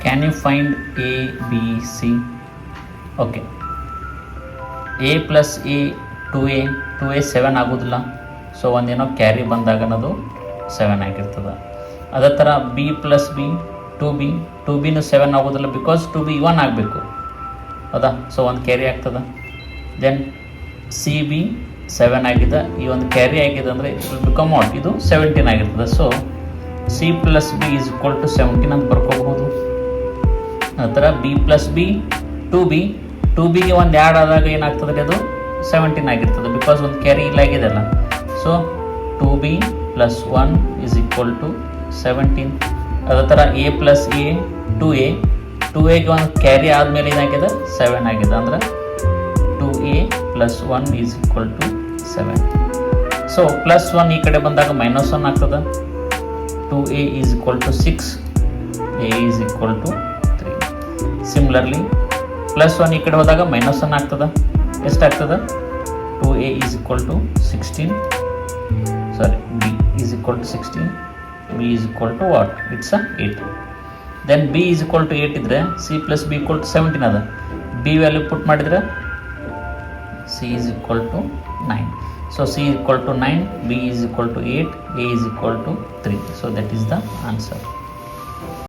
Can you find A B C? Okay, A plus A 2a 7 ಆಗೋದಿಲ್ಲ. So ಒಂದೇನೋ carry ಬಂದಾಗ ಅದು 7 ಆಗಿರ್ತದೆ. ಅದೇ ಥರ ಬಿ ಪ್ಲಸ್ ಬಿ 2b 7 ಆಗೋದಿಲ್ಲ, ಬಿಕಾಸ್ 2b 1 ಆಗಬೇಕು, ಹೌದಾ? ಸೊ ಒಂದು ಕ್ಯಾರಿ ಆಗ್ತದೆ. ದೆನ್ ಸಿ ಬಿ 7 ಆಗಿದೆ, ಈ ಒಂದು ಕ್ಯಾರಿ ಆಗಿದೆ ಅಂದರೆ ಇಟ್ ವಿಲ್ ಬಿಕಮ್ ವಾಟ್? ಇದು 17 ಆಗಿರ್ತದೆ. So c plus b is equal to 17 ಅಂತ ಬರ್ಕೋಬಹುದು. ಆ ಥರ ಬಿ ಪ್ಲಸ್ ಬಿ 2bಗೆ ಒಂದು ಆ್ಯಡ್ ಆದಾಗ ಏನಾಗ್ತದೆ? ಅದು 17 ಆಗಿರ್ತದೆ, ಬಿಕಾಸ್ ಒಂದು ಕ್ಯಾರಿ ಇಲ್ಲ ಆಗಿದೆಲ್ಲ. So 2b plus 1 is equal to 17. ಅದೇ ಥರ ಎ ಪ್ಲಸ್ ಎ 2aಗೆ ಒಂದು ಕ್ಯಾರಿ ಆದಮೇಲೆ ಏನಾಗಿದೆ? 7 ಆಗಿದೆ. ಅಂದರೆ 2a plus 1 is equal to 7. So plus 1 ಈ ಕಡೆ ಬಂದಾಗ ಮೈನಸ್ 1 ಆಗ್ತದೆ. 2a is equal to 6, a is equal to 3. Similarly plus 1 ಈ ಕಡೆ ಹೋದಾಗ ಮೈನಸ್ 1 ಆಗ್ತದೆ. ಎಷ್ಟಾಗ್ತದೆ? 2a is equal to 16, b is equal to 16, b is equal to what? It's 8. Then b is equal to 8 ಇದ್ದರೆ c plus b equal to 17 ಅದ. b value put ಮಾಡಿದರೆ c is equal to 9. So c is equal to 9, b is equal to 8, a is equal to 3. So that is the answer.